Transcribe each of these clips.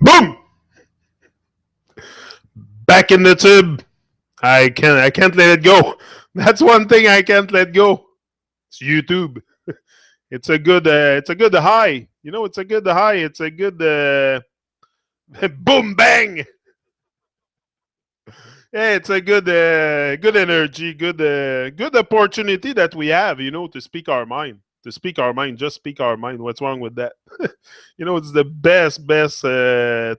Boom! Back in the tube. I can't let it go. That's one thing I can't let go. It's YouTube. It's a good high. You know, it's a good high. It's a good boom bang. Yeah, it's a good energy, good opportunity that we have. You know, to speak our mind. To speak our mind, just speak our mind. What's wrong with that? You know, it's the best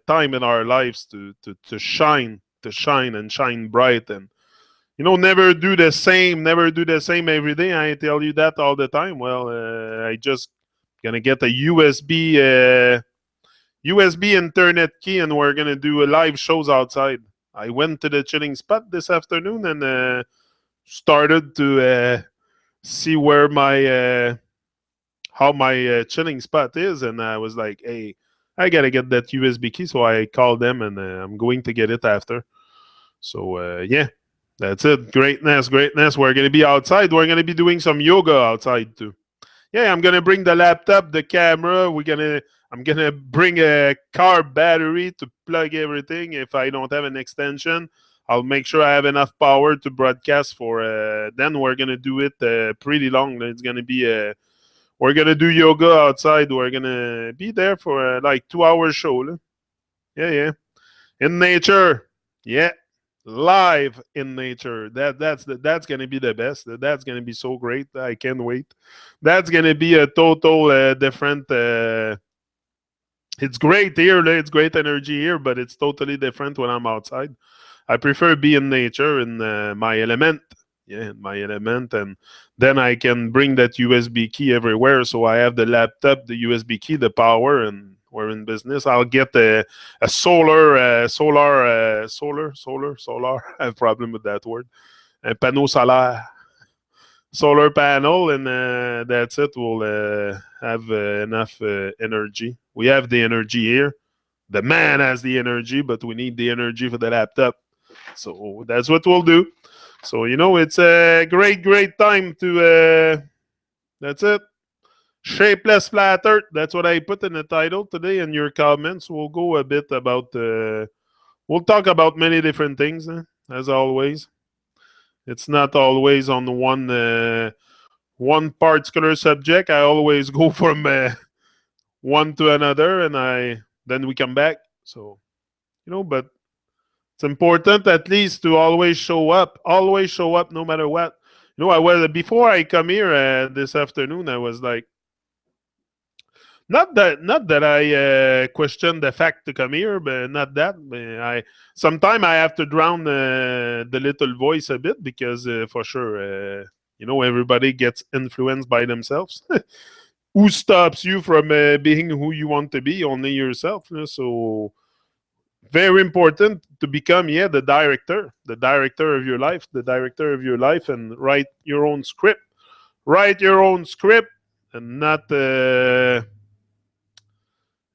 time in our lives to shine and shine bright, and you know, never do the same every day. I tell you that all the time. Well, I just gonna get a USB internet key, and we're gonna do a live shows outside. I went to the chilling spot this afternoon and started to see where my how my chilling spot is, and I was like, "Hey, I gotta get that USB key." So I called them, and I'm going to get it after. So yeah, that's it. Greatness, greatness. We're gonna be outside. We're gonna be doing some yoga outside too. Yeah, I'm gonna bring the laptop, the camera. I'm gonna bring a car battery to plug everything. If I don't have an extension, I'll make sure I have enough power to broadcast for. Then we're gonna do it pretty long. It's gonna be we're gonna do yoga outside. We're gonna be there for like 2 hour show. Yeah, yeah, in nature. Yeah, live in nature. That's gonna be the best. That's gonna be so great. I can't wait. That's gonna be a total different. It's great here. It's great energy here, but it's totally different when I'm outside. I prefer be in nature in my element. Yeah, in my element, and then I can bring that USB key everywhere. So I have the laptop, the USB key, the power, and we're in business. I'll get a solar. I have a problem with that word. A panneau solaire, solar panel, and that's it. We'll have enough energy. We have the energy here. The man has the energy, but we need the energy for the laptop. So that's what we'll do. So you know, it's a great time to. That's it. Shapeless, flattered. That's what I put in the title today. In your comments, we'll go a bit about. We'll talk about many different things, as always. It's not always on one particular subject. I always go from one to another, and then we come back. So you know, but it's important at least to always show up. Always show up, no matter what. You know, I was before I come here this afternoon. I was like, not that I question the fact to come here, but not that. But I sometimes I have to drown the little voice a bit because for sure, you know, everybody gets influenced by themselves. Who stops you from being who you want to be? Only yourself. So very important to become, yeah, the director of your life, and write your own script. Write your own script, and not.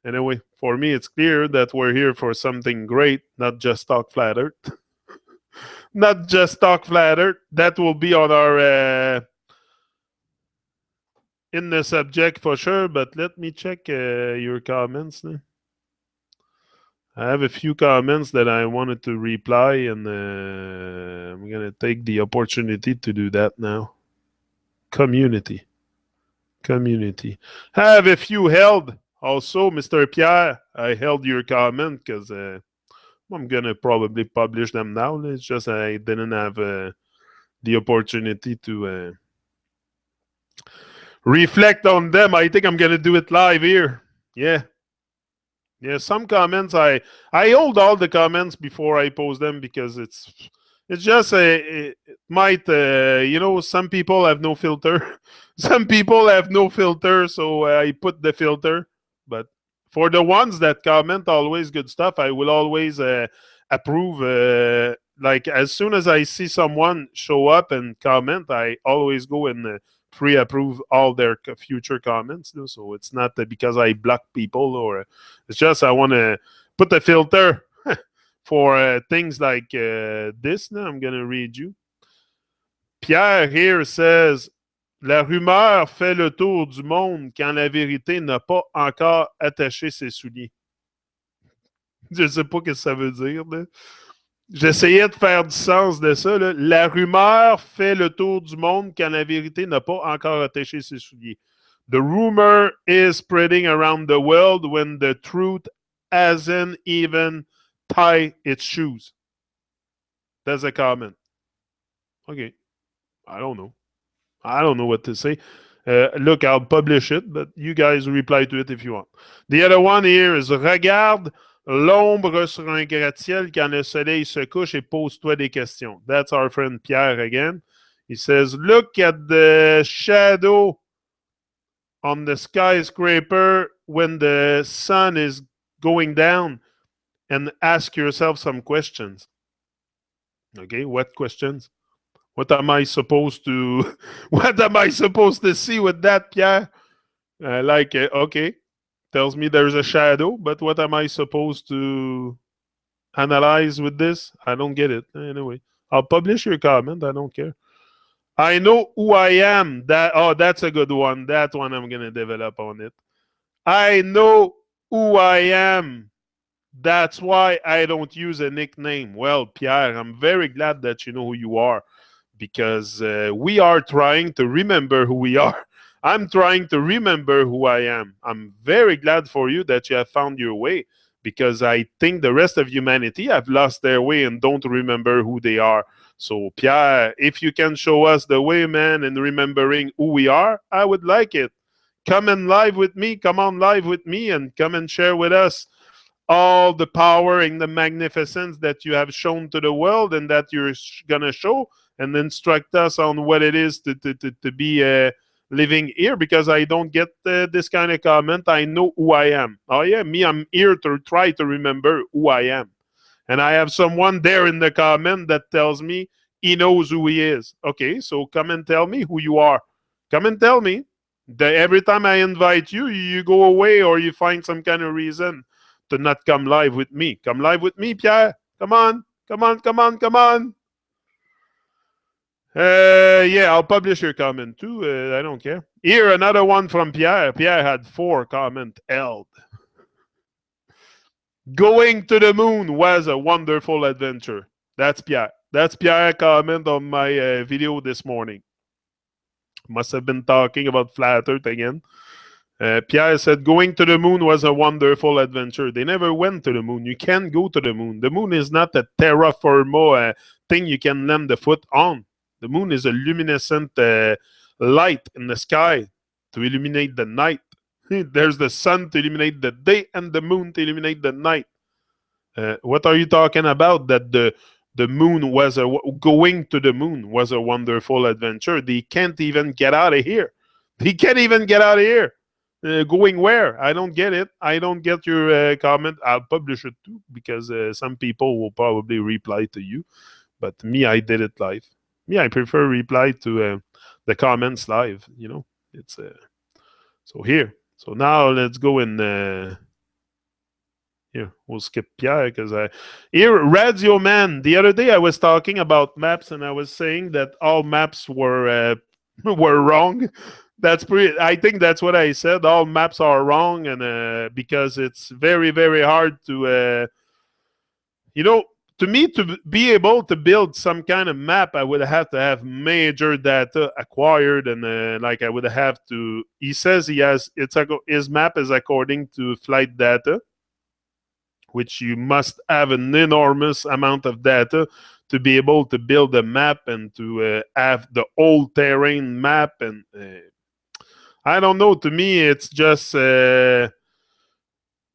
Anyway, for me, it's clear that we're here for something great, not just talk flattered. Not just talk flattered. That will be on our in the subject for sure. But let me check your comments. I have a few comments that I wanted to reply, and I'm gonna take the opportunity to do that now. Community, community. I have a few held. Also, Mr. Pierre, I held your comment because I'm gonna probably publish them now. It's just I didn't have the opportunity to reflect on them. I think I'm gonna do it live here. Yeah, yeah. Some comments I hold all the comments before I post them because it's just it might you know, some people have no filter. Some people have no filter, so I put the filter. But for the ones that comment always good stuff, I will always approve. Like as soon as I see someone show up and comment, I always go and pre-approve all their future comments. So it's not because I block people, or it's just I want to put a filter for things like this. Now I'm gonna read you. Pierre here says, la rumeur fait le tour du monde quand la vérité n'a pas encore attaché ses souliers. Je sais pas ce que ça veut dire. Là. J'essayais de faire du sens de ça. Là. La rumeur fait le tour du monde quand la vérité n'a pas encore attaché ses souliers. The rumor is spreading around the world when the truth hasn't even tied its shoes. That's a comment. Okay. I don't know. I don't know what to say. Look, I'll publish it, but you guys reply to it if you want. The other one here is regarde l'ombre sur un gratte-ciel quand le soleil se couche et pose-toi des questions. That's our friend Pierre again. He says, look at the shadow on the skyscraper when the sun is going down and ask yourself some questions. Okay, what questions? What am I supposed to what am I supposed to see with that, Pierre? Okay, tells me there's a shadow, but what am I supposed to analyze with this? I don't get it. Anyway, I'll publish your comment. I don't care. I know who I am. That's a good one. That one I'm gonna develop on it. I know who I am. That's why I don't use a nickname. Well, Pierre, I'm very glad that you know who you are because we are trying to remember who we are. I'm trying to remember who I am. I'm very glad for you that you have found your way because I think the rest of humanity have lost their way and don't remember who they are. So, Pierre, if you can show us the way, man, in remembering who we are, I would like it. Come and live with me. Come on live with me and come and share with us all the power and the magnificence that you have shown to the world and that you're going to show and instruct us on what it is to be living here because I don't get this kind of comment. I know who I am. Oh, yeah, me, I'm here to try to remember who I am. And I have someone there in the comment that tells me he knows who he is. Okay, so come and tell me who you are. Come and tell me. Every time I invite you, you go away or you find some kind of reason to not come live with me. Come live with me, Pierre. Come on. Come on, come on, come on. Yeah, I'll publish your comment too. I don't care. Here, another one from Pierre. Pierre had 4 comments held. Going to the moon was a wonderful adventure. That's Pierre. That's Pierre comment on my video this morning. Must have been talking about flattered again. Pierre said, going to the moon was a wonderful adventure. They never went to the moon. You can't go to the moon. The moon is not a terra firma thing you can land the foot on. The moon is a luminescent light in the sky to illuminate the night. There's the sun to illuminate the day and the moon to illuminate the night. What are you talking about? That the moon was going to the moon was a wonderful adventure. They can't even get out of here. They can't even get out of here. Going where? I don't get it. I don't get your comment. I'll publish it too because some people will probably reply to you. But me, I did it live. Me, I prefer reply to the comments live. You know, it's so here. So now let's go in. Here, we'll skip Pierre because here Radio Man. The other day I was talking about maps and I was saying that all maps were were wrong. That's pretty. I think that's what I said. All maps are wrong, and because it's very very hard to you know. To me, to be able to build some kind of map, I would have to have major data acquired, and like I would have to. He says he has. His map is according to flight data, which you must have an enormous amount of data to be able to build a map and to have the whole terrain map. And I don't know. To me, it's just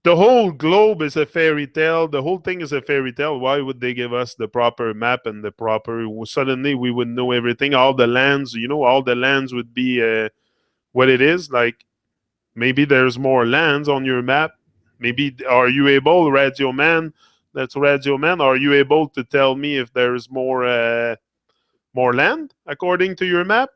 the whole globe is a fairy tale. The whole thing is a fairy tale. Why would they give us the proper map and the proper? Suddenly, we would know everything. All the lands, all the lands would be what it is. Like maybe there's more lands on your map. Maybe are you able, Radio Man? That's Radio Man. Are you able to tell me if there's more land according to your map?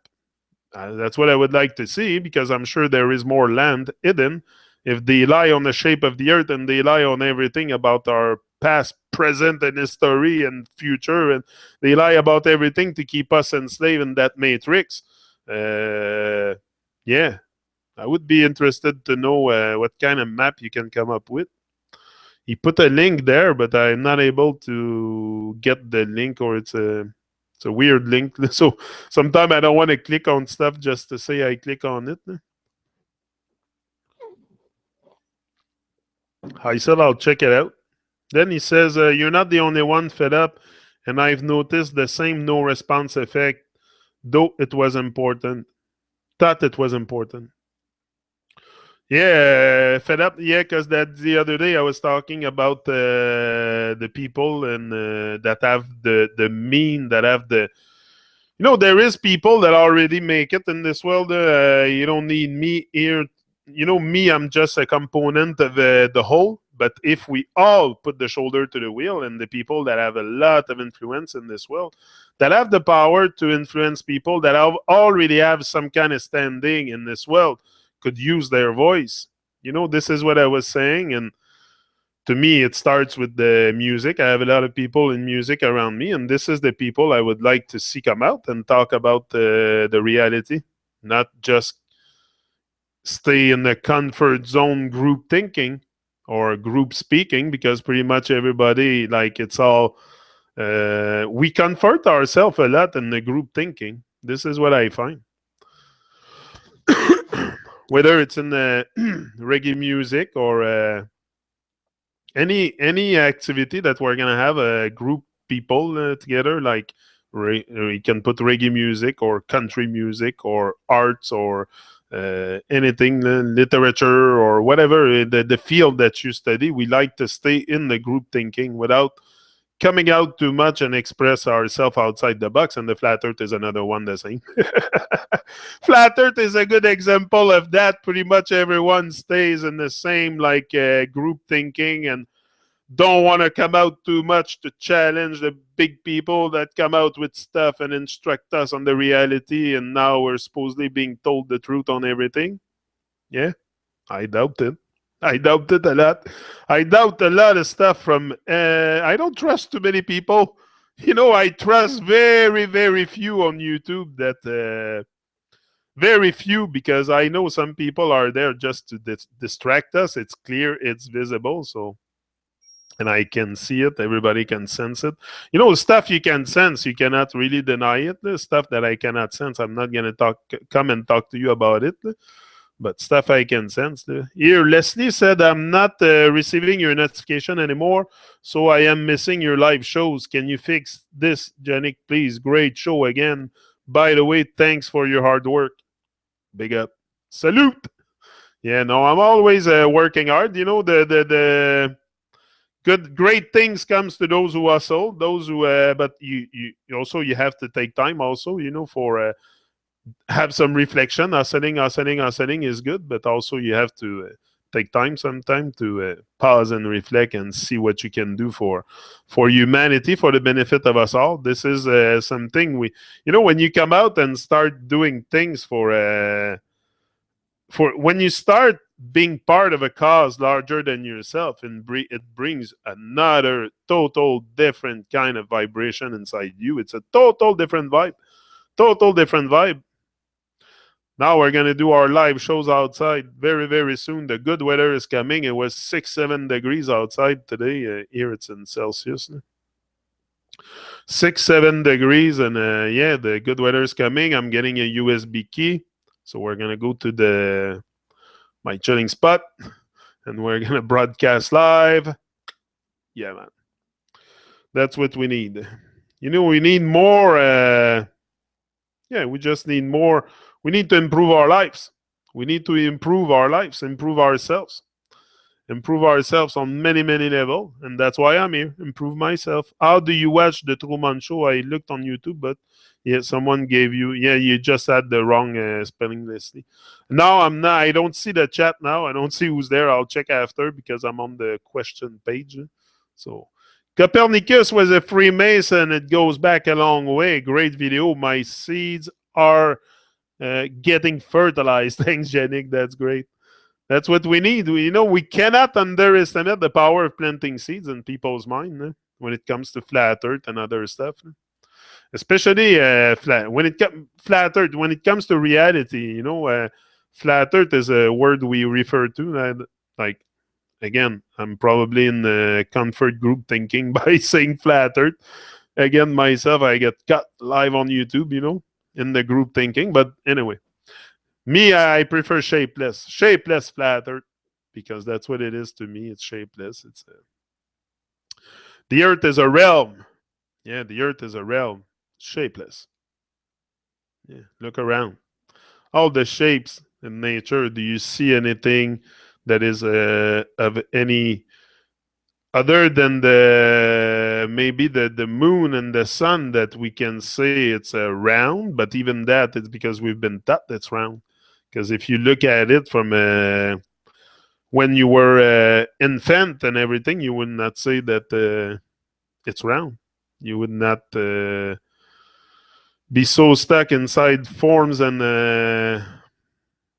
That's what I would like to see because I'm sure there is more land hidden. If they lie on the shape of the earth and they lie on everything about our past, present, and history and future, and they lie about everything to keep us enslaved in that matrix. Yeah, I would be interested to know what kind of map you can come up with. He put a link there, but I'm not able to get the link, or it's a weird link. So sometimes I don't want to click on stuff just to say I click on it. I said I'll check it out. Then he says, you're not the only one fed up, and I've noticed the same no response effect, though it was important. Thought it was important. Yeah, fed up. Yeah, because that the other day I was talking about the people and that have the mean, that have the. There is people that already make it in this world. You don't need me here. Me, I'm just a component of the whole. But if we all put the shoulder to the wheel, and the people that have a lot of influence in this world, that have the power to influence people, that already have some kind of standing in this world, could use their voice. This is what I was saying. And to me, it starts with the music. I have a lot of people in music around me, and this is the people I would like to see come out and talk about the reality, not just stay in the comfort zone group thinking or group speaking, because pretty much everybody, like, it's all, we comfort ourselves a lot in the group thinking. This is what I find. Whether it's in the reggae music or any activity that we're gonna have a group people together, like you can put reggae music or country music or arts or anything, literature or whatever, the field that you study. We like to stay in the group thinking without coming out too much and express ourselves outside the box. And the flat earth is another one the same. Flat earth is a good example of that. Pretty much everyone stays in the same, like, group thinking, and don't want to come out too much to challenge the big people that come out with stuff and instruct us on the reality, and now we're supposedly being told the truth on everything. Yeah, I doubt it. I doubt it a lot. I doubt a lot of stuff from. I don't trust too many people. I trust very, very few on YouTube. Very few, because I know some people are there just to distract us. It's clear, it's visible. So, and I can see it. Everybody can sense it. Stuff you can sense, you cannot really deny it. The stuff that I cannot sense, I'm not gonna come and talk to you about it. But stuff I can sense. Here, Leslie said, I'm not receiving your notification anymore, so I am missing your live shows. Can you fix this, Janik, please? Great show again. By the way, thanks for your hard work. Big up. Salute. Yeah, no, I'm always working hard. The great things comes to those who hustle, those who. But you also, you have to take time also. For have some reflection. Hustling is good, but also you have to take time sometime to pause and reflect and see what you can do for humanity, for the benefit of us all. This is something when you come out and start doing things for when you start being part of a cause larger than yourself, and it brings another total different kind of vibration inside you. It's a total different vibe. Now we're going to do our live shows outside very, very soon. The good weather is coming. It was 6-7 degrees outside today. Here it's in Celsius. 6-7 degrees. And yeah, the good weather is coming. I'm getting a USB key. So we're going to go to my chilling spot. And we're going to broadcast live. Yeah, man. That's what we need. We need more. Yeah, we just need more. We need to improve our lives. We need to improve our lives, improve ourselves on many, many levels. And that's why I'm here. Improve myself. How do you watch the Truman Show? I looked on YouTube, but yeah, someone gave you. Yeah, you just had the wrong spelling, Leslie. Now I'm not. I don't see the chat now. I don't see who's there. I'll check after because I'm on the question page. So, Copernicus was a freemason. It goes back a long way. Great video. My seeds are getting fertilized. Thanks, Janik. That's great. That's what we need. We cannot underestimate the power of planting seeds in people's mind when it comes to flat earth and other stuff. Especially when it comes to reality. Flat earth is a word we refer to, like again, I'm probably in the comfort group thinking by saying flattered. Again, myself, I get cut live on YouTube, in the group thinking. But anyway, me, I prefer shapeless. Shapeless flattered, because that's what it is to me. It's shapeless. The earth is a realm. Yeah, the earth is a realm. Shapeless. Yeah, look around. All the shapes in nature. Do you see anything that is of any other than maybe the moon and the sun that we can say it's a round? But even that, it's because we've been taught it's round. Because if you look at it from when you were infant and everything, you would not say that it's round. You would not be so stuck inside forms and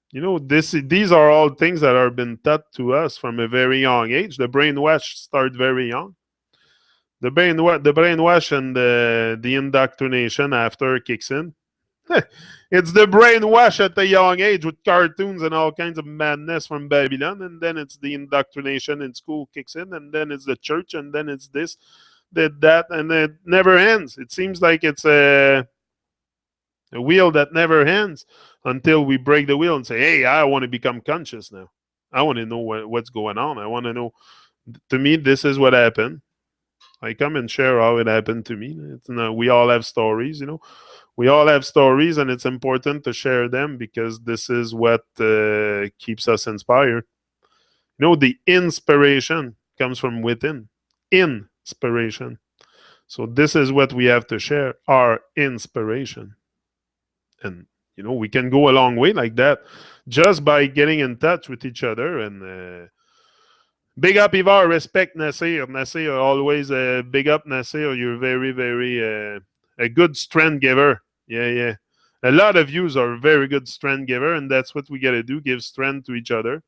these are all things that are been taught to us from a very young age. The brainwash start very young. The brainwash and the indoctrination after kicks in. It's the brainwash at a young age with cartoons and all kinds of madness from Babylon, and then it's the indoctrination in school kicks in, and then it's the church, and then it's this, that, and it never ends. It seems like it's a wheel that never ends until we break the wheel and say, hey, I want to become conscious now. I want to know what's going on. I want to know. To me, this is what happened. I come and share how it happened to me. We all have stories, We all have stories, and it's important to share them because this is what keeps us inspired. The inspiration comes from within. Inspiration. So this is what we have to share, our inspiration. And we can go a long way like that just by getting in touch with each other. And big up Ivar, respect Nasir. Nasir, always big up Nasir. You're very, very a good strength giver. Yeah. A lot of yous are very good strength giver, and that's what we got to do, give strength to each other.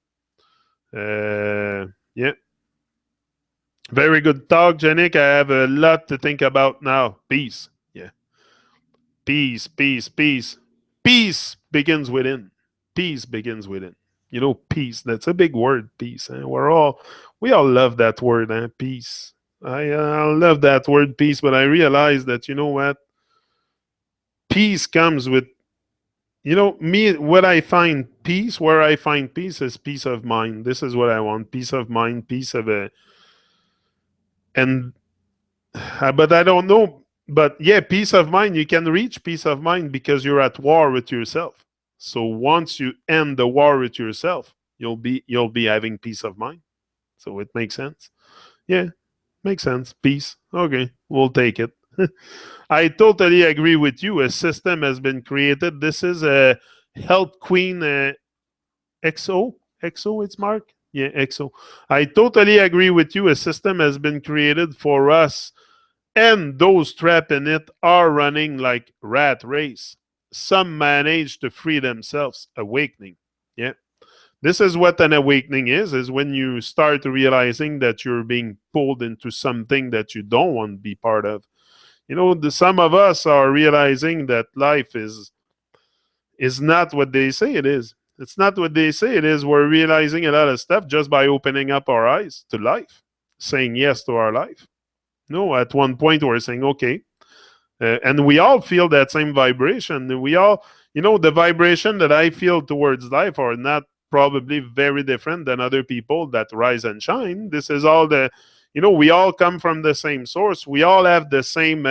Yeah. Very good talk, Janik. I have a lot to think about now. Peace. Yeah. Peace, peace, peace. Peace begins within. Peace begins within. Peace. That's a big word, peace. We all love that word, peace. I love that word, peace, but I realize that, you know what? Peace comes with, me, where I find peace is peace of mind. This is what I want, peace of mind, peace of and but I don't know. But yeah, peace of mind. You can reach peace of mind because you're at war with yourself. So once you end the war with yourself, you'll be having peace of mind. So it makes sense. Yeah, makes sense. Peace. Okay, we'll take it. I totally agree with you. A system has been created. This is a Health Queen XO. XO, it's Mark? Yeah, XO. I totally agree with you. A system has been created for us, and those trapped in it are running like rat race. Some manage to free themselves. Awakening. Yeah. This is what an awakening is when you start realizing that you're being pulled into something that you don't want to be part of. Some of us are realizing that life is not what they say it is. It's not what they say it is. We're realizing a lot of stuff just by opening up our eyes to life, saying yes to our life. No, at one point we're saying, okay. And we all feel that same vibration. We all, the vibration that I feel towards life are not probably very different than other people that rise and shine. This is all we all come from the same source. We all have the same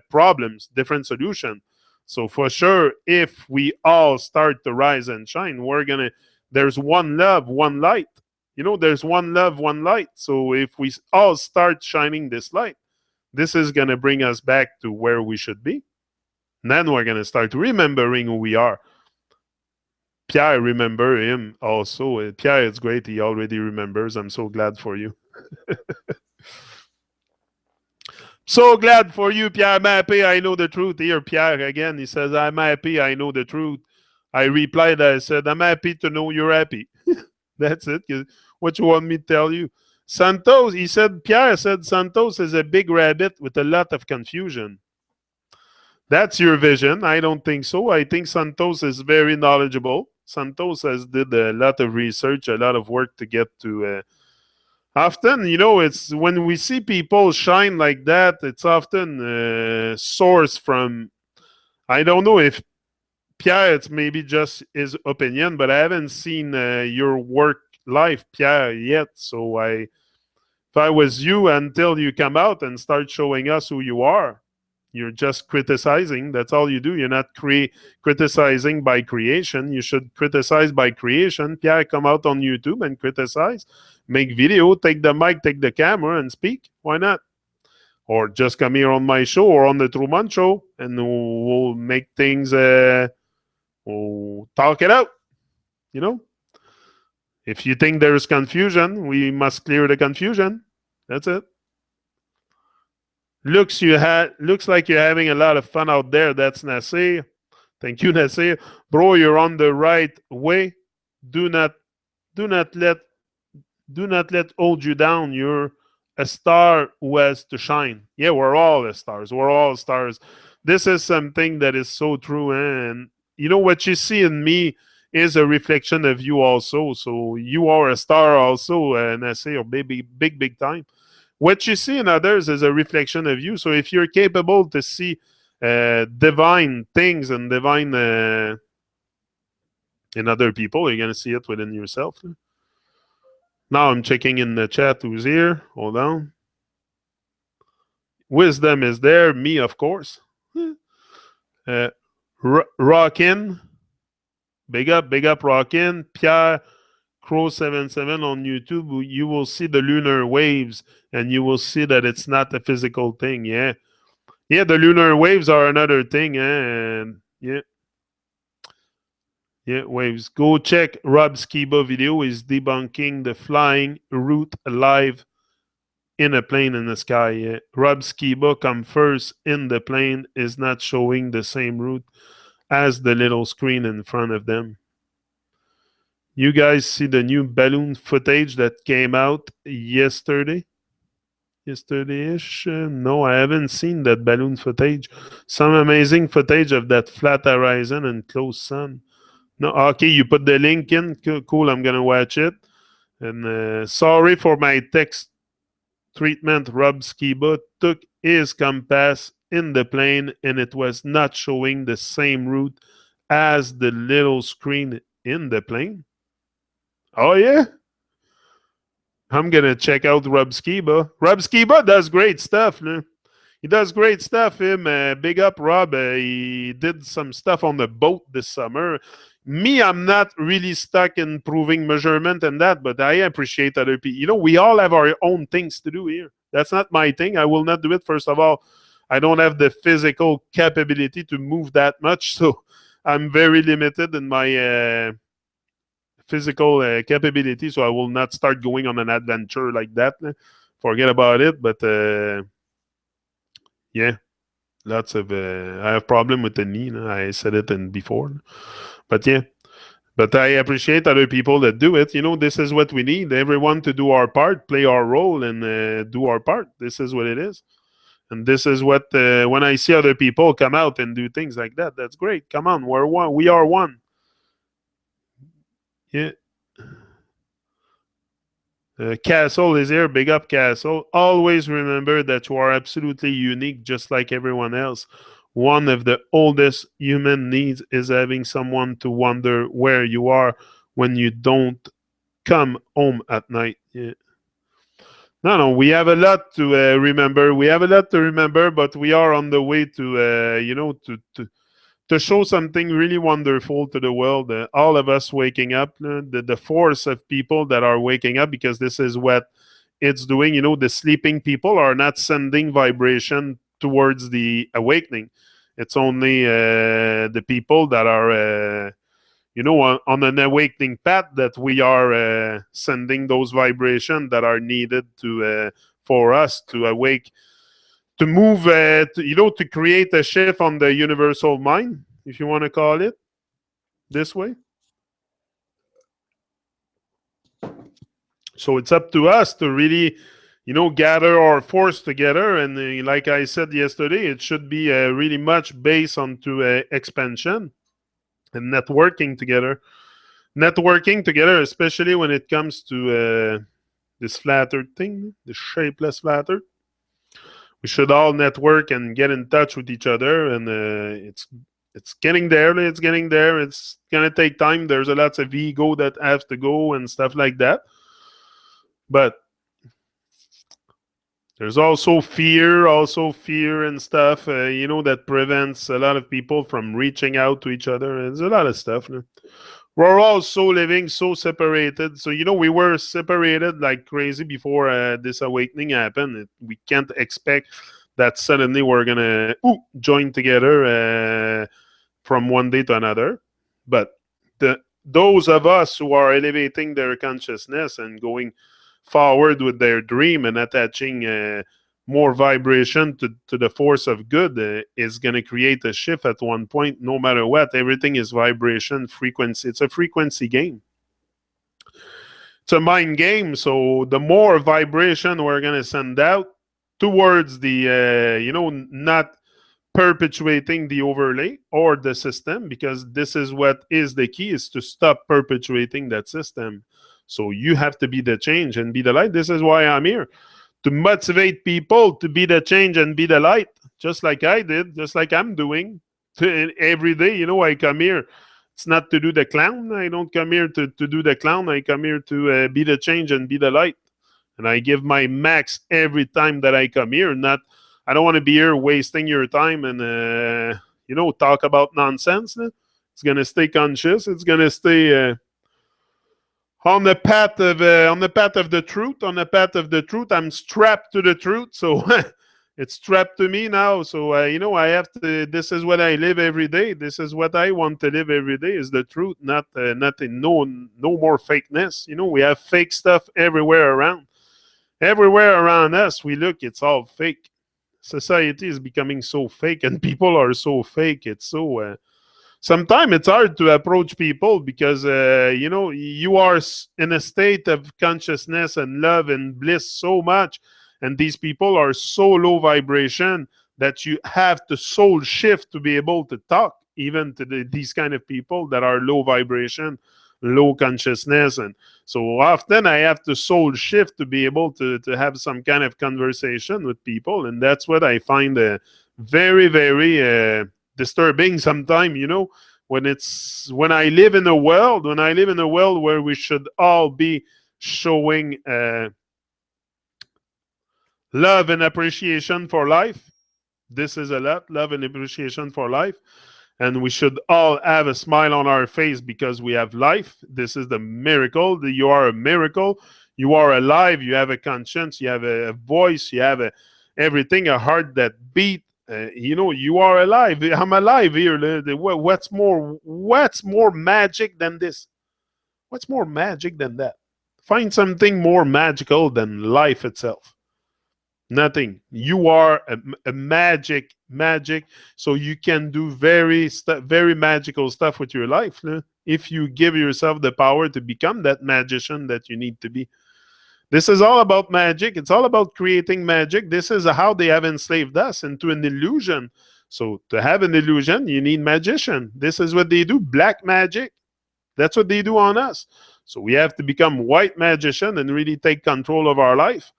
problems, different solution. So for sure, if we all start to rise and shine, there's one love, one light. There's one love, one light. So if we all start shining this light, this is going to bring us back to where we should be. And then we're going to start remembering who we are. Pierre, remember him also. Pierre, it's great. He already remembers. I'm so glad for you. So glad for you, Pierre. I'm happy. I know the truth. Here, Pierre again. He says, I'm happy. I know the truth. I replied, I said, I'm happy to know you're happy. That's it. What you want me to tell you? Santos, Pierre said, Santos is a big rabbit with a lot of confusion. That's your vision. I don't think so. I think Santos is very knowledgeable. Santos has did a lot of research, a lot of work to get to Often, it's when we see people shine like that, it's often sourced from, I don't know if Pierre, it's maybe just his opinion, but I haven't seen your work life, Pierre, yet. So if I was you, until you come out and start showing us who you are, you're just criticizing. That's all you do. You're not criticizing by creation. You should criticize by creation. Pierre, come out on YouTube and criticize. Make video, take the mic, take the camera, and speak. Why not? Or just come here on my show or on the Truman show, and we'll make things, we'll talk it out. You know? If you think there's confusion, we must clear the confusion. That's it. Looks like you're having a lot of fun out there. That's Nasir. Thank you, Nasir. Bro, you're on the right way. Do not do not let do not let hold you down. You're a star who has to shine. Yeah, we're all stars. We're all stars. This is something that is so true. And what you see in me is a reflection of you also. So you are a star also, Nasir, big time. What you see in others is a reflection of you. So if you're capable to see divine things and divine in other people, you're going to see it within yourself. Now I'm checking in the chat who's here. Hold on. Wisdom is there. Me, of course. Rockin. Big up, Rockin. Pierre Crow77 on YouTube. You will see the lunar waves and you will see that it's not a physical thing. Yeah. Yeah, the lunar waves are another thing. And yeah. Yeah, waves. Go check Rob Skiba video. He's debunking the flying route live in a plane in the sky. Yeah. Rob Skiba come first in the plane is not showing the same route as the little screen in front of them. You guys see the new balloon footage that came out yesterday? Yesterday-ish? No, I haven't seen that balloon footage. Some amazing footage of that flat horizon and close sun. No, okay, you put the link in. Cool, I'm gonna watch it. And sorry for my text treatment. Rob Skiba took his compass in the plane and it was not showing the same route as the little screen in the plane. Oh yeah? I'm gonna check out Rob Skiba. Rob Skiba does great stuff. No? He does great stuff. Big up Rob. He did some stuff on the boat this summer. Me, I'm not really stuck in proving measurement and that, but I appreciate other people. We all have our own things to do here. That's not my thing. I will not do it. First of all, I don't have the physical capability to move that much, so I'm very limited in my physical capability. So I will not start going on an adventure like that. Forget about it. But yeah. Lots of I have problem with the knee. I said it before, but yeah. But I appreciate other people that do it. This is what we need. Everyone to do our part, play our role, and do our part. This is what it is, and this is what when I see other people come out and do things like that, that's great. Come on, we're one. We are one. Yeah. Castle is here. Big up, Castle. Always remember that you are absolutely unique, just like everyone else. One of the oldest human needs is having someone to wonder where you are when you don't come home at night. Yeah. No, we have a lot to remember. We have a lot to remember, but we are on the way to, to show something really wonderful to the world. All of us waking up, the force of people that are waking up, because this is what it's doing. The sleeping people are not sending vibration towards the awakening. It's only the people that are, on an awakening path that we are sending those vibrations that are needed to for us to awake, to move, to create a shift on the universal mind, if you want to call it this way. So it's up to us to really, gather our force together. And like I said yesterday, it should be really much based onto expansion and networking together. Networking together, especially when it comes to this flattered thing, the shapeless flattered. We should all network and get in touch with each other, and it's getting there. It's getting there. It's gonna take time. There's a lots of ego that have to go and stuff like that, but there's also fear and stuff, that prevents a lot of people from reaching out to each other. There's a lot of stuff. No? We're all so living so separated. So, we were separated like crazy before this awakening happened. We can't expect that suddenly we're going to join together from one day to another. But those of us who are elevating their consciousness and going forward with their dream and attaching more vibration to the force of good is going to create a shift at one point. No matter what, everything is vibration, frequency. It's a frequency game. It's a mind game. So the more vibration we're going to send out towards the, not perpetuating the overlay or the system, because this is what is the key, is to stop perpetuating that system. So you have to be the change and be the light. This is why I'm here, to motivate people to be the change and be the light, just like I did, just like I'm doing every day. I come here. It's not to do the clown. I don't come here to do the clown. I come here to be the change and be the light. And I give my max every time that I come here. I don't want to be here wasting your time and, talk about nonsense. It's going to stay conscious. It's going to stay on the path of the truth. On the path of the truth, I'm strapped to the truth. So it's strapped to me now. So, I have to, this is what I live every day. This is what I want to live every day, is the truth, nothing, no more fakeness. We have fake stuff everywhere around. Everywhere around us, we look, it's all fake. Society is becoming so fake and people are so fake. It's so sometimes it's hard to approach people because you are in a state of consciousness and love and bliss so much, and these people are so low vibration that you have to soul shift to be able to talk even to these kind of people that are low vibration, low consciousness. And so often I have to soul shift to be able to have some kind of conversation with people. And that's what I find very, very disturbing sometimes, when I live in a world, where we should all be showing love and appreciation for life. This is a lot, love and appreciation for life. And we should all have a smile on our face because we have life. This is the miracle. You are a miracle. You are alive. You have a conscience. You have a voice. You have everything, a heart that beat. You are alive. I'm alive here. What's more magic than this? What's more magic than that? Find something more magical than life itself. Nothing. You are a magic, so you can do very magical stuff with your life if you give yourself the power to become that magician that you need to be. This is all about magic. It's all about creating magic. This is how they have enslaved us into an illusion. So to have an illusion, you need magician. This is what they do, black magic. That's what they do on us. So we have to become white magician and really take control of our life.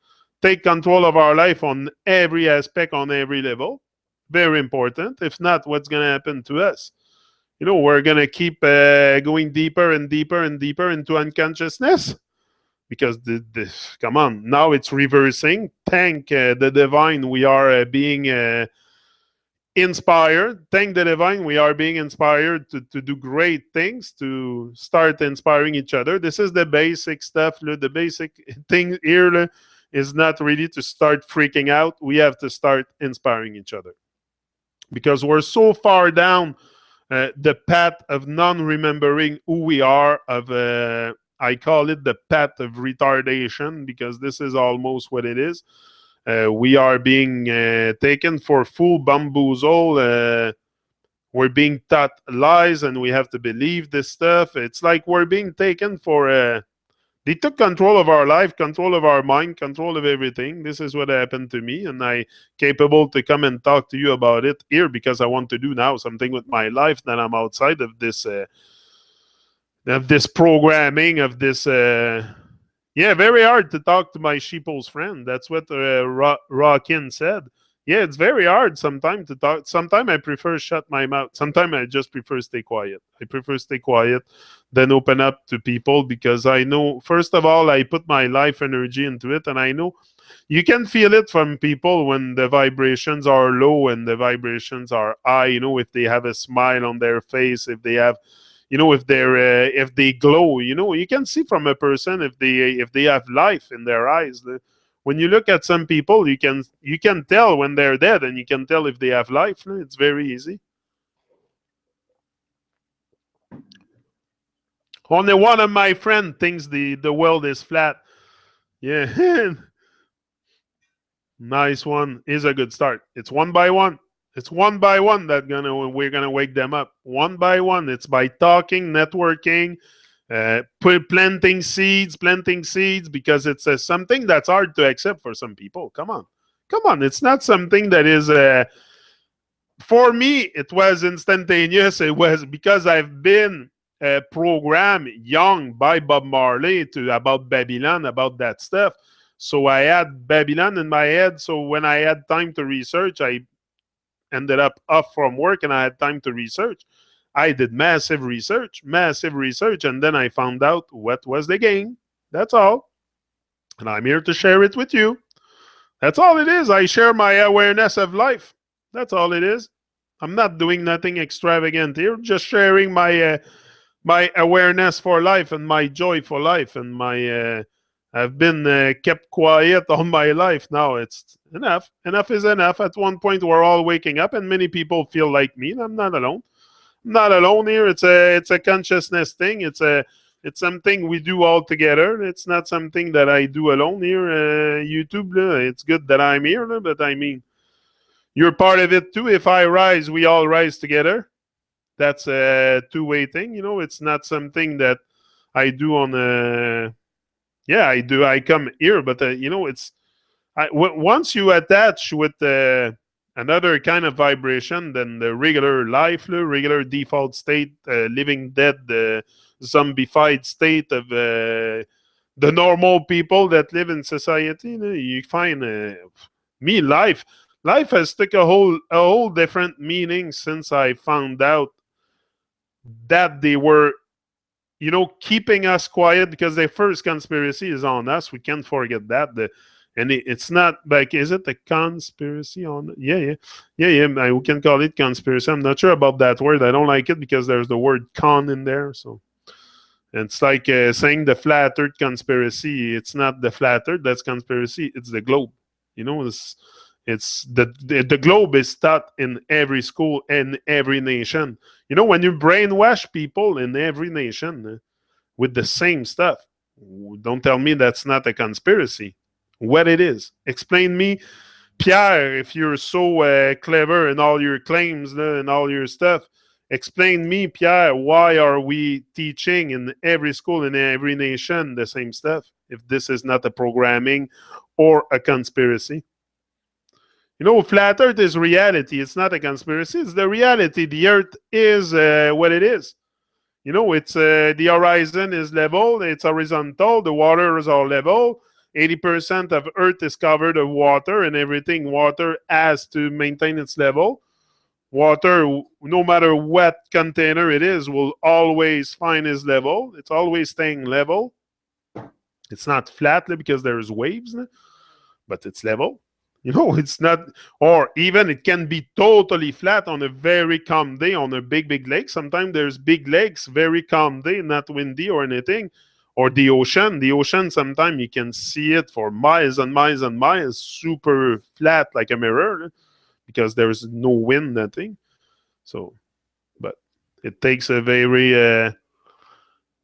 Take control of our life on every aspect, on every level. Very important. If not, what's going to happen to us? We're going to keep going deeper and deeper and deeper into unconsciousness. Because come on, now it's reversing. Thank the divine, we are being inspired. Thank the divine, we are being inspired to do great things, to start inspiring each other. This is the basic stuff. The basic thing here is not really to start freaking out. We have to start inspiring each other. Because we're so far down the path of non-remembering who we are, of I call it the path of retardation, because this is almost what it is. We are being taken for full bamboozle. We're being taught lies, and we have to believe this stuff. It's like we're being taken for... they took control of our life, control of our mind, control of everything. This is what happened to me, and I'm capable to come and talk to you about it here because I want to do now something with my life that I'm outside of this programming, of this Yeah, very hard to talk to my sheeple's friend. That's what Rockin said. Yeah, it's very hard sometimes to talk. Sometimes I prefer shut my mouth. Sometimes I just prefer stay quiet. I prefer stay quiet than open up to people because I know, first of all, I put my life energy into it, and I know you can feel it from people when the vibrations are low and the vibrations are high. If they have a smile on their face, if they have, if they glow. You can see from a person if they have life in their eyes. When you look at some people, you can tell when they're dead, and you can tell if they have life. It's very easy. Only one of my friend thinks the world is flat. Yeah. Nice one. Is a good start. It's one by one. It's one by one that we're gonna wake them up. One by one. It's by talking, networking, planting seeds, because it's something that's hard to accept for some people. Come on. It's not something that is. For me, it was instantaneous. It was because I've been programmed young by Bob Marley about Babylon, about that stuff. So I had Babylon in my head. So when I had time to research, I ended up off from work and I had time to research. I did massive research, and then I found out what was the game. That's all. And I'm here to share it with you. That's all it is. I share my awareness of life. That's all it is. I'm not doing nothing extravagant here. Just sharing my awareness for life and my joy for life and my. I've been kept quiet all my life. Now it's enough. Enough is enough. At one point, we're all waking up, and many people feel like me. And I'm not alone. I'm not alone here. It's a consciousness thing. It's something we do all together. It's not something that I do alone here. YouTube, it's good that I'm here, but I mean, you're part of it too. If I rise, we all rise together. That's a two-way thing. It's not something that I do on a. Yeah, I do. I come here, but it's once you attach with another kind of vibration than the regular life, the regular default state, living dead, the zombified state of the normal people that live in society. You find me life has took a whole different meaning since I found out that they were keeping us quiet, because their first conspiracy is on us. We can't forget that. And it's not like, is it a conspiracy on? Yeah. We can call it conspiracy. I'm not sure about that word. I don't like it because there's the word con in there. So it's like saying the flattered conspiracy. It's not the flattered that's conspiracy. It's the globe. It's the globe is taught in every school and every nation. When you brainwash people in every nation with the same stuff, don't tell me that's not a conspiracy. What it is? Explain me, Pierre, if you're so clever in all your claims and all your stuff. Explain me, Pierre, why are we teaching in every school in every nation the same stuff if this is not a programming or a conspiracy? Flat Earth is reality. It's not a conspiracy. It's the reality. The Earth is what it is. It's the horizon is level. It's horizontal. The waters are level. 80% of Earth is covered with water, and everything water has to maintain its level. Water, no matter what container it is, will always find its level. It's always staying level. It's not flat because there's waves, but it's level. It's not, or even it can be totally flat on a very calm day on a big lake. Sometimes there's big lakes, very calm day, not windy or anything. Or the ocean. The ocean, sometimes you can see it for miles and miles and miles, super flat like a mirror, because there's no wind, nothing. So, but it takes a very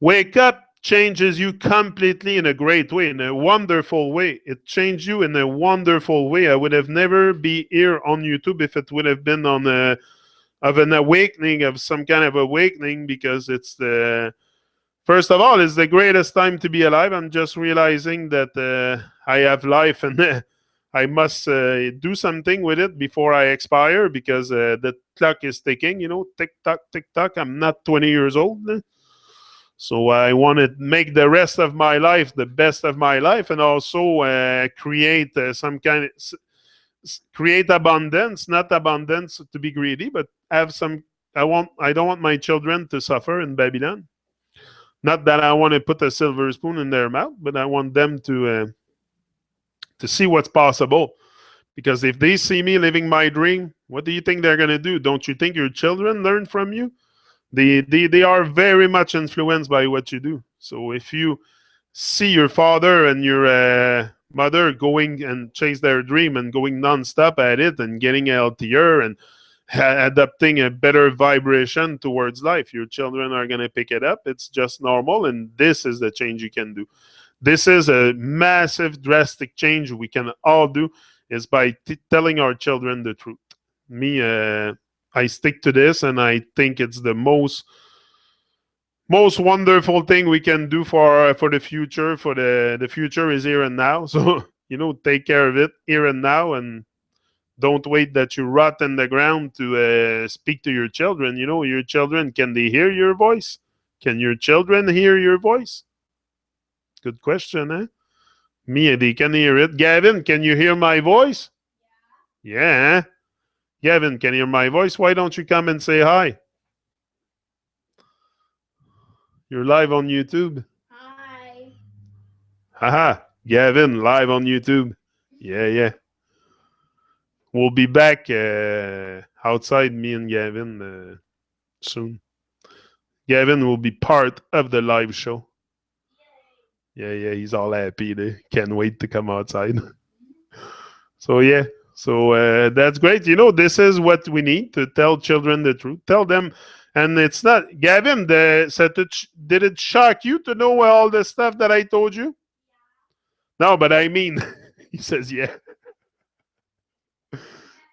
wake up changes you completely in a great way, in a wonderful way. It changed you in a wonderful way. I would have never be here on YouTube if it would have been on of an awakening, of some kind of awakening, because it's the first of all, it's the greatest time to be alive. I'm just realizing that I have life, and I must do something with it before I expire, because the clock is ticking. Tick tock, tick tock. I'm not 20 years old. So I want to make the rest of my life the best of my life, and also create some kind of create abundance, not abundance to be greedy, but have some. I don't want my children to suffer in Babylon. Not that I want to put a silver spoon in their mouth, but I want them to see what's possible. Because if they see me living my dream, what do you think they're gonna do? Don't you think your children learn from you? They are very much influenced by what you do. So if you see your father and your mother going and chase their dream and going nonstop at it and getting healthier and adapting a better vibration towards life, your children are going to pick it up. It's just normal, and this is the change you can do. This is a massive drastic change we can all do, is by telling our children the truth. Me, I stick to this, and I think it's the most wonderful thing we can do for the future. For the future is here and now. So take care of it here and now, and don't wait that you rot in the ground to speak to your children. Your children, can they hear your voice? Can your children hear your voice? Good question, eh? Me, they can hear it. Gavin, can you hear my voice? Yeah. Gavin, can you hear my voice? Why don't you come and say hi? You're live on YouTube. Hi. Haha. Gavin, live on YouTube. Yeah. We'll be back outside, me and Gavin, soon. Gavin will be part of the live show. Yeah, he's all happy. They can't wait to come outside. So, yeah. So that's great. This is what we need, to tell children the truth. Tell them. And it's not, Gavin, did it shock you to know all the stuff that I told you? No, but I mean, he says, yeah.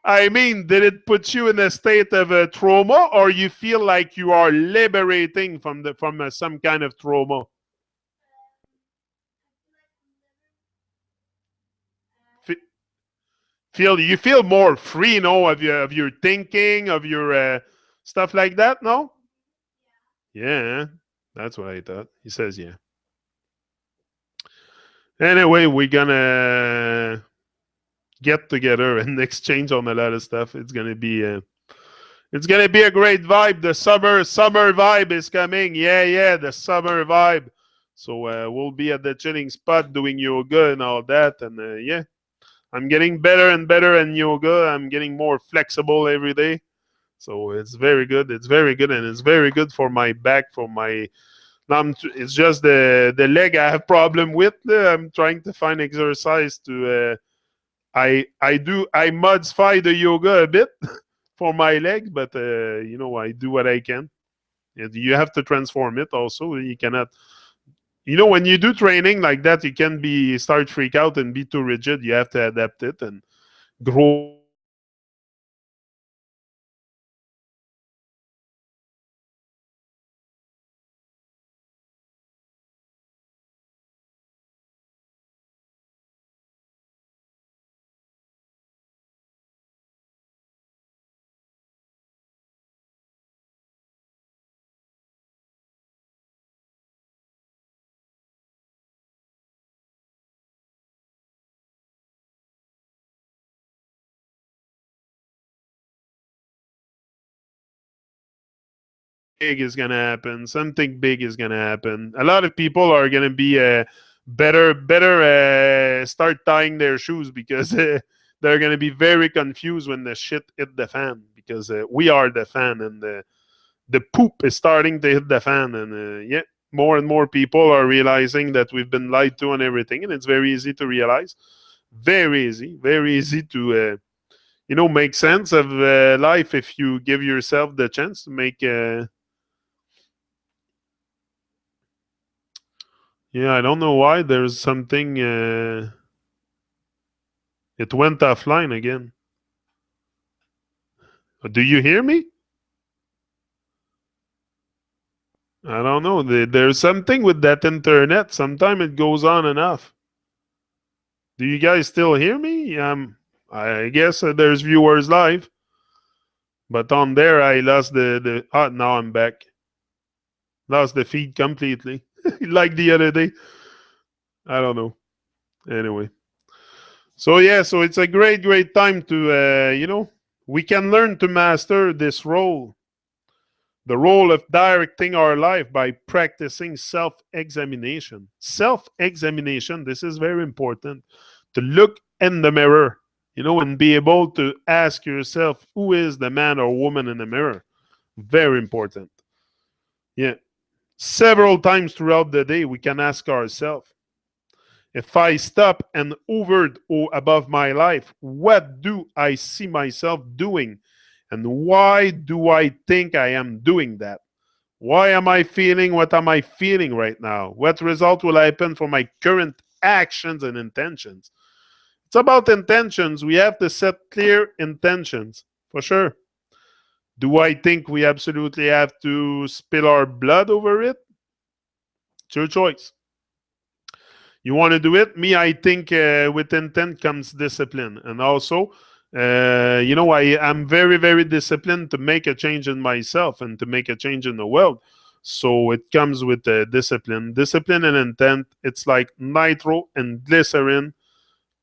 I mean, did it put you in a state of trauma, or you feel like you are liberating from some kind of trauma? You feel more free, of your thinking, of your stuff like that, no? Yeah, that's what I thought. He says, yeah. Anyway, we're gonna get together and exchange on a lot of stuff. It's gonna be a great vibe. The summer vibe is coming. Yeah, the summer vibe. So we'll be at the chilling spot doing yoga and all that. And yeah, I'm getting better and better in yoga. I'm getting more flexible every day. So it's very good. It's very good, and it's very good for my back, for my. It's just the leg I have problem with. I'm trying to find exercise to. I modify the yoga a bit for my leg, but I do what I can. You have to transform it also. You cannot. When you do training like that, you can start freak out and be too rigid. You have to adapt it and grow into it. Big is gonna happen. Something big is gonna happen. A lot of people are gonna be better start tying their shoes, because they're gonna be very confused when the shit hit the fan, because we are the fan, and the poop is starting to hit the fan, and yeah, more and more people are realizing that we've been lied to on everything, and it's very easy to realize. Very easy to make sense of life if you give yourself the chance to make. Yeah, I don't know why. There's something. It went offline again. Do you hear me? I don't know. There's something with that internet. Sometimes it goes on and off. Do you guys still hear me? I guess there's viewers live, but on there I lost the. Oh, now I'm back. Lost the feed completely. Like the other day. I don't know. Anyway. So yeah, so it's a great, great time to, we can learn to master this role, the role of directing our life by practicing self-examination. Self-examination, this is very important, to look in the mirror, and be able to ask yourself, who is the man or woman in the mirror? Very important. Yeah. Several times throughout the day, we can ask ourselves, if I stop and hovered above my life, what do I see myself doing? And why do I think I am doing that? Why am I feeling what am I feeling right now? What result will happen for my current actions and intentions? It's about intentions. We have to set clear intentions, for sure. Do I think we absolutely have to spill our blood over it? It's your choice. You want to do it? Me, I think with intent comes discipline. And also, I'm very, very disciplined to make a change in myself and to make a change in the world. So it comes with discipline. Discipline and intent, it's like nitro and glycerin,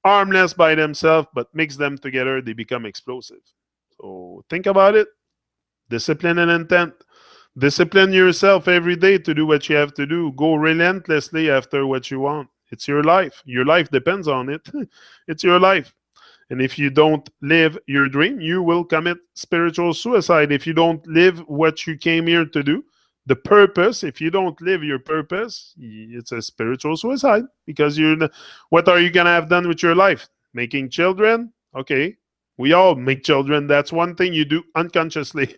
harmless by themselves, but mix them together, they become explosive. So think about it. Discipline and intent. Discipline yourself every day to do what you have to do. Go relentlessly after what you want. It's your life. Your life depends on it. It's your life. And if you don't live your dream, you will commit spiritual suicide. If you don't live what you came here to do, the purpose, if you don't live your purpose, it's a spiritual suicide because what are you going to have done with your life? Making children? Okay. We all make children. That's one thing you do unconsciously.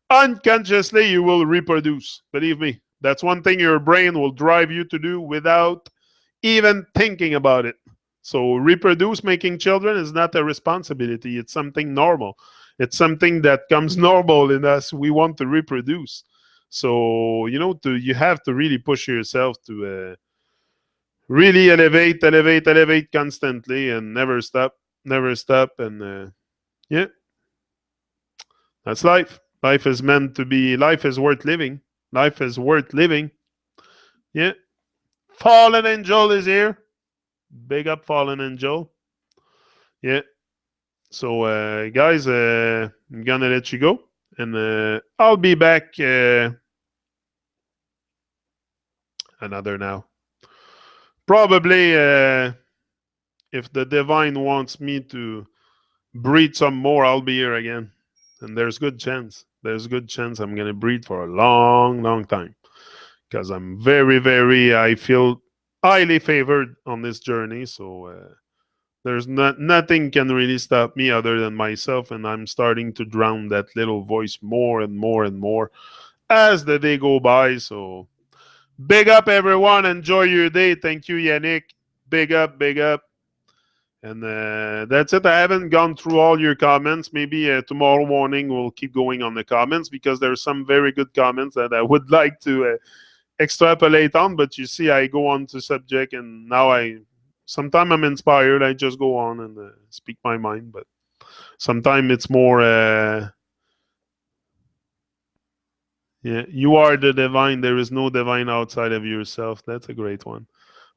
Unconsciously, you will reproduce. Believe me. That's one thing your brain will drive you to do without even thinking about it. So reproduce, making children is not a responsibility. It's something normal. It's something that comes normal in us. We want to reproduce. So, you have to really push yourself to really elevate constantly and never stop. Never stop. And yeah, that's life. Life is meant to be, life is worth living. Life is worth living. Yeah. Fallen Angel is here. Big up, Fallen Angel. Yeah. So, guys, I'm gonna let you go, and I'll be back another now. Probably, if the divine wants me to breathe some more, I'll be here again, and there's good chance. There's good chance I'm gonna breathe for a long, long time because I'm very, very. I feel highly favored on this journey, so. There's nothing can really stop me other than myself, and I'm starting to drown that little voice more and more and more as the day go by. So big up everyone, enjoy your day. Thank you, Yannick. Big up, big up. And that's it. I haven't gone through all your comments. Maybe tomorrow morning we'll keep going on the comments because there's some very good comments that I would like to extrapolate on. But you see, I go on to subject, and now sometimes I'm inspired. I just go on and speak my mind. But sometimes it's more, yeah, you are the divine. There is no divine outside of yourself. That's a great one.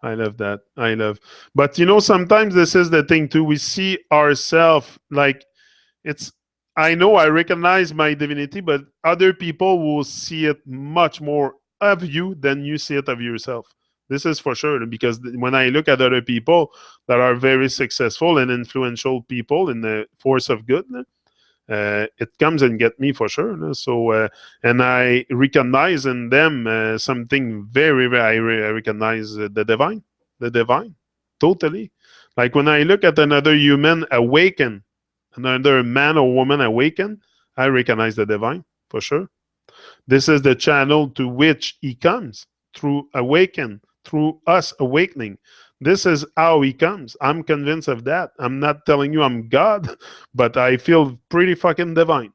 I love that. I love. But sometimes this is the thing too. We see ourselves like it's. I know I recognize my divinity, but other people will see it much more of you than you see it of yourself. This is for sure because when I look at other people that are very successful and influential people in the force of good, it comes and get me for sure. So, and I recognize in them something very, very. I recognize the divine, totally. Like when I look at another human awaken, another man or woman awaken, I recognize the divine for sure. This is the channel to which he comes through awaken, through us awakening. This is how he comes. I'm convinced of that. I'm not telling you I'm God, but I feel pretty fucking divine.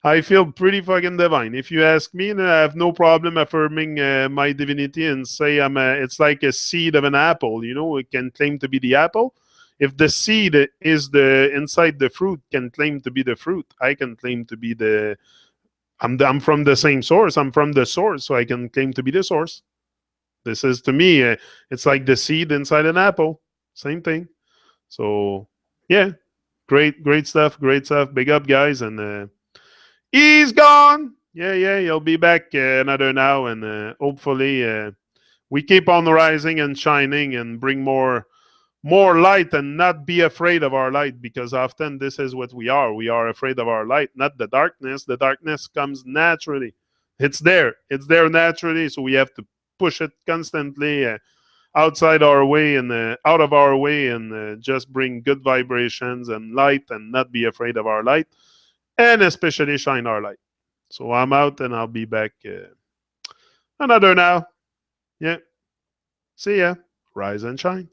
I feel pretty fucking divine. If you ask me, I have no problem affirming my divinity and say it's like a seed of an apple. It can claim to be the apple. If the seed is the inside the fruit, can claim to be the fruit. I can claim to be the I'm from the same source. I'm from the source, so I can claim to be the source. This is to me, it's like the seed inside an apple. Same thing. So yeah, great stuff. Great stuff. Big up, guys. And he's gone. Yeah. He'll be back another now, and hopefully we keep on rising and shining and bring more light and not be afraid of our light, because often this is what we are. We are afraid of our light, not the darkness. The darkness comes naturally. It's there naturally, so we have to push it constantly outside our way and out of our way, and just bring good vibrations and light and not be afraid of our light, and especially shine our light. So I'm out, and I'll be back another now. Yeah, see ya. Rise and shine.